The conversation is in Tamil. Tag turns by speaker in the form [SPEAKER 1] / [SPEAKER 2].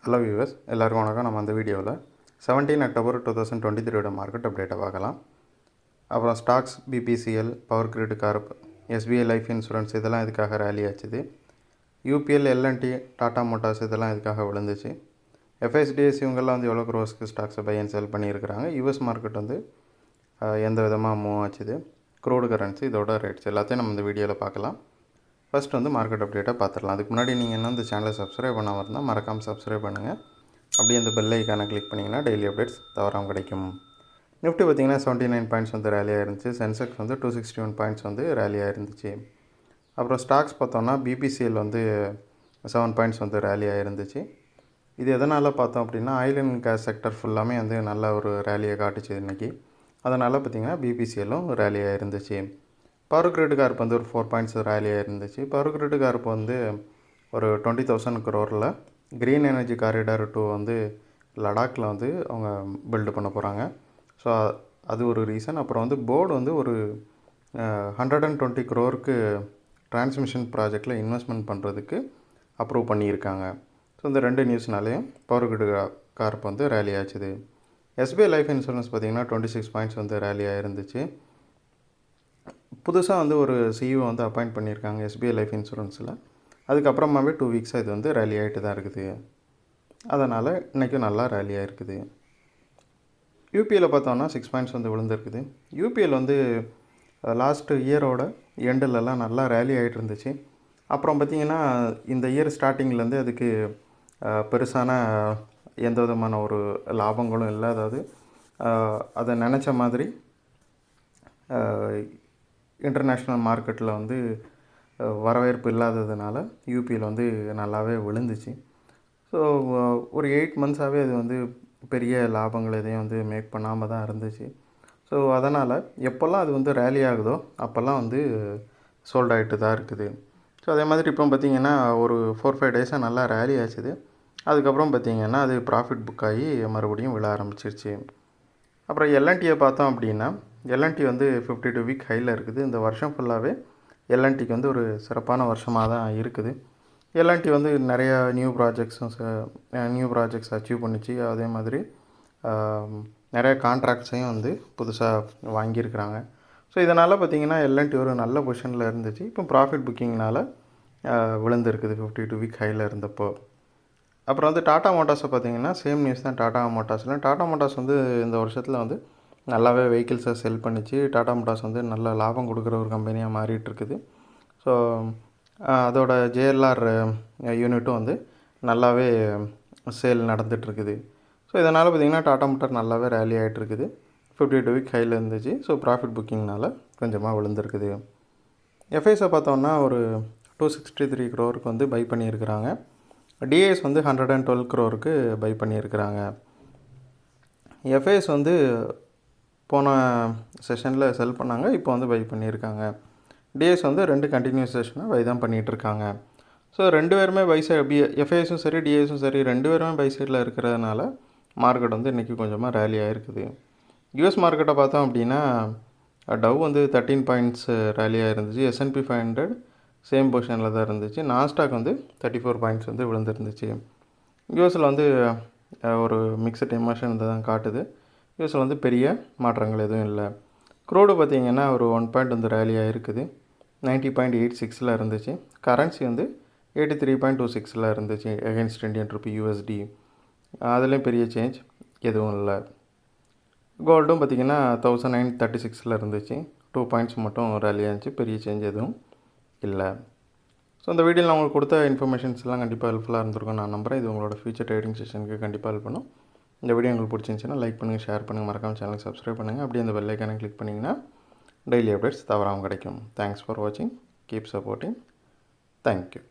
[SPEAKER 1] ஹலோ வியூவர்ஸ், எல்லாருக்கும் வணக்கம். நம்ம அந்த வீடியோவில் 17 அக்டோபர் 2023 மார்க்கெட் அப்டேட்டை பார்க்கலாம். அப்புறம் stocks, BPCL, power grid corp, SBI life insurance இதெல்லாம் இதுக்காக ரேலி ஆச்சுது. யூபிஎல், எல்என்டி, டாடா மோட்டார்ஸ் இதெல்லாம் இதுக்காக விழுந்துச்சு. எஃப்எஸ்டிஎஸ் இவங்கெல்லாம் வந்து எவ்வளோ க்ரோஸ்க்கு ஸ்டாக்ஸை பை அண்ட் செல் பண்ணியிருக்கிறாங்க. யூஎஸ் மார்க்கெட் வந்து எந்த விதமாக மூவ் ஆச்சுது, க்ரூடு கரன்சி, இதோட ரேட்ஸ் எல்லாத்தையும் நம்ம இந்த வீடியோவில் பார்க்கலாம். ஃபஸ்ட் வந்து மார்க்கெட் அப்டேட்டை பார்த்துடலாம். அதுக்கு முன்னாடி நீங்கள் என்ன இந்த சேனலை சப்ஸ்கிரைப் பண்ணாமல் இருந்தால் மறக்காமல் சப்ஸ்கிரைப் பண்ணுங்கள். அப்படியே அந்த பெல் ஐக்கானை கிளிக் பண்ணிங்கன்னா டெய்லி அப்டேட்ஸ் தவறாமல் கிடைக்கும். நிஃப்டி பார்த்திங்கன்னா 79 பாயிண்ட்ஸ் வந்து ரேலியாக இருந்துச்சு. சென்செக்ஸ் வந்து 261 பாயிண்ட்ஸ் வந்து ரேலியாக இருந்துச்சு. அப்புறம் ஸ்டாக்ஸ் பார்த்தோன்னா பிபிசிஎல் வந்து 7 பாயிண்ட்ஸ் வந்து ரேலியாக இருந்துச்சு. இது எதனால் பார்த்தோம் அப்படின்னா ஆயில் அண்ட் கேஸ் செக்டர் ஃபுல்லாமே வந்து நல்ல ஒரு ரேலியை காட்டுச்சு இன்றைக்கி. அதனால் பார்த்திங்கன்னா பிபிசிஎல்லும் ரேலியாக இருந்துச்சு. பவர் கிரிட் கார்ப் வந்து ஒரு 4 பாயிண்ட்ஸ் ரேலியாக இருந்துச்சு. பவர் கிரிட் கார்ப் வந்து ஒரு 20,000 crore க்ரீன் எனர்ஜி காரிடார் 2 வந்து லடாக்கில் வந்து அவங்க பில்டு பண்ண போகிறாங்க. ஸோ அது ஒரு ரீசன். அப்புறம் வந்து போர்டு வந்து ஒரு 120 crore டிரான்ஸ்மிஷன் ப்ராஜெக்டில் இன்வெஸ்ட்மெண்ட் பண்ணுறதுக்கு அப்ரூவ் பண்ணியிருக்காங்க. ஸோ இந்த ரெண்டு நியூஸ்னாலேயும் பவர் கிரிட் கார்ப் வந்து ரேலி ஆச்சுது. எஸ்பிஐ லைஃப் இன்சூரன்ஸ் பார்த்திங்கன்னா 26 பாயிண்ட்ஸ் வந்து ரேலியாக இருந்துச்சு. புதுசாக வந்து ஒரு சிஇஓ வந்து அப்பாயிண்ட் பண்ணியிருக்காங்க எஸ்பிஐ லைஃப் இன்சூரன்ஸில். அதுக்கப்புறமாவே 2 வீக்ஸாக இது வந்து ரேலி ஆகிட்டு தான் இருக்குது. அதனால் இன்றைக்கும் நல்லா ரேலியாக இருக்குது. யூபிஎல்லில் பார்த்தோன்னா 6 பாயிண்ட்ஸ் வந்து விழுந்துருக்குது. யூபிஎல் வந்து லாஸ்ட்டு இயரோட எண்டிலலாம் நல்லா ரேலி ஆகிட்டு இருந்துச்சு. அப்புறம் பார்த்திங்கன்னா இந்த இயர் ஸ்டார்டிங்லேருந்து அதுக்கு பெருசான எந்த விதமான ஒரு லாபங்களும் இல்லை. அதாவது அதை நினச்ச மாதிரி இன்டர்நேஷ்னல் மார்க்கெட்டில் வந்து வரவேற்பு இல்லாததுனால யூபிஎல் வந்து நல்லாவே விழுந்துச்சு. ஸோ ஒரு 8 மந்த்ஸாகவே அது வந்து பெரிய லாபங்கள் எதையும் வந்து மேக் பண்ணாமல் தான் இருந்துச்சு. ஸோ அதனால் எப்போல்லாம் அது வந்து ரேலி ஆகுதோ அப்போல்லாம் வந்து சோல்ட் ஆகிட்டு தான் இருக்குது. ஸோ அதே மாதிரி இப்போ பார்த்திங்கன்னா ஒரு 4-5 டேஸாக நல்லா ரேலி ஆச்சுது. அதுக்கப்புறம் பார்த்திங்கன்னா அது ப்ராஃபிட் புக் ஆகி மறுபடியும் விழ ஆரம்பிச்சிருச்சு. அப்புறம் எல்என்டியை பார்த்தோம் அப்படின்னா எல்என்டி வந்து 52 வீக் ஹையில் இருக்குது. இந்த வருஷம் ஃபுல்லாகவே எல்என்டிக்கு வந்து ஒரு சிறப்பான வருஷமாக தான் இருக்குது. எல்என்டி வந்து நிறையா நியூ ப்ராஜெக்ட்ஸ் அச்சீவ் பண்ணிச்சு. அதே மாதிரி நிறைய கான்ட்ராக்ட்ஸையும் வந்து புதுசாக வாங்கியிருக்கிறாங்க. ஸோ இதனால் பார்த்திங்கன்னா எல்என்டி ஒரு நல்ல பொசிஷனில் இருந்துச்சு. இப்போ ப்ராஃபிட் புக்கிங்னால் விழுந்துருக்குது 52 வீக் ஹையில் இருந்தப்போ. அப்புறம் வந்து டாடா மோட்டார்ஸை பார்த்திங்கன்னா சேம் நியூஸ் தான். டாடா மோட்டார்ஸ் வந்து இந்த வருஷத்தில் வந்து நல்லாவே வெஹிக்கிள்ஸை செல் பண்ணிச்சு. டாடா மோட்டார்ஸ் வந்து நல்ல லாபம் கொடுக்குற ஒரு கம்பெனியாக மாறிட்டுருக்குது. ஸோ அதோட ஜேஎல்ஆர் யூனிட்டும் வந்து நல்லாவே சேல் நடந்துகிட்ருக்குது. ஸோ இதனால் பார்த்திங்கன்னா டாடா மோட்டார் நல்லாவே ரேலி ஆகிட்டுருக்குது. 52 வீக் ஹையில் இருந்துச்சு. ஸோ ப்ராஃபிட் புக்கிங்னால் கொஞ்சமாக விழுந்துருக்குது. எஃப்ஐஸை பார்த்தோன்னா ஒரு 263 crore வந்து பை பண்ணியிருக்கிறாங்க. டிஏஎஸ் வந்து 112 crore பை பண்ணியிருக்கிறாங்க. எஃப்ஐஎஸ் வந்து போன செஷனில் செல் பண்ணாங்க, இப்போ வந்து பை பண்ணியிருக்காங்க. டிஎஸ் வந்து 2 கண்டினியூஸ் செஷனாக பை தான் பண்ணிகிட்ருக்காங்க. ஸோ 2 பேருமே பை சைடு, எஃப்ஐஎஸும் சரி டிஎஸும் சரி 2 பேருமே பை சைடில் இருக்கிறதுனால மார்க்கெட் வந்து இன்றைக்கி கொஞ்சமாக ரேலி ஆகிருக்குது. யூஎஸ் மார்க்கெட்டை பார்த்தோம் அப்படின்னா டவ் வந்து 13 பாயிண்ட்ஸ் ரேலியாக இருந்துச்சு. S&P 500 சேம் பொசிஷனில் தான் இருந்துச்சு. நாஸ்டாக் வந்து 34 பாயிண்ட்ஸ் வந்து விழுந்துருந்துச்சு. யூஎஸில் வந்து ஒரு மிக்சட் எமோஷன் தான் காட்டுது. யூஎஸில் வந்து பெரிய மாற்றங்கள் எதுவும் இல்லை. க்ரூடு பார்த்திங்கன்னா ஒரு 1 பாயிண்ட் வந்து ரேலியாக இருக்குது. 90.86 இருந்துச்சு. கரன்சி வந்து 83.26 இருந்துச்சு அகென்ஸ்ட் இந்தியன் ருப்பி USD. அதுலேயும் பெரிய சேஞ்ச் எதுவும் இல்லை. கோல்டும் பார்த்திங்கன்னா 1936 இருந்துச்சு. 2 பாயிண்ட்ஸ் மட்டும் ரேலியாக இருந்துச்சு. பெரிய சேஞ்ச் எதுவும் இல்லை. ஸோ இந்த வீடியோவில் நான் உங்களுக்கு கொடுத்த இன்ஃபர்மேஷன்ஸ்லாம் கண்டிப்பாக ஹெல்ப்ஃபுல்லாக இருந்திருக்கும் நான் நம்புகிறேன். இது உங்களோட ஃபியூச்சர் ட்ரேடிங் செஷனுக்கு கண்டிப்பாக ஹெல்ப் பண்ணும். இந்த வீடியோ உங்களுக்கு பிடிச்சிருந்துச்சுன்னா லைக் பண்ணுங்கள், ஷேர் பண்ணுங்கள், மறக்காமல் சேனலுக்கு சப்ஸ்கிரைப் பண்ணுங்கள். அப்படியே அந்த பெல் ஐக்கானை கிளிக் பண்ணிங்கன்னா டெய்லி அப்டேட்ஸ் தவறாமல் கிடைக்கும். தேங்க்ஸ் ஃபார் வாட்சிங். Keep supporting. தேங்க்யூ.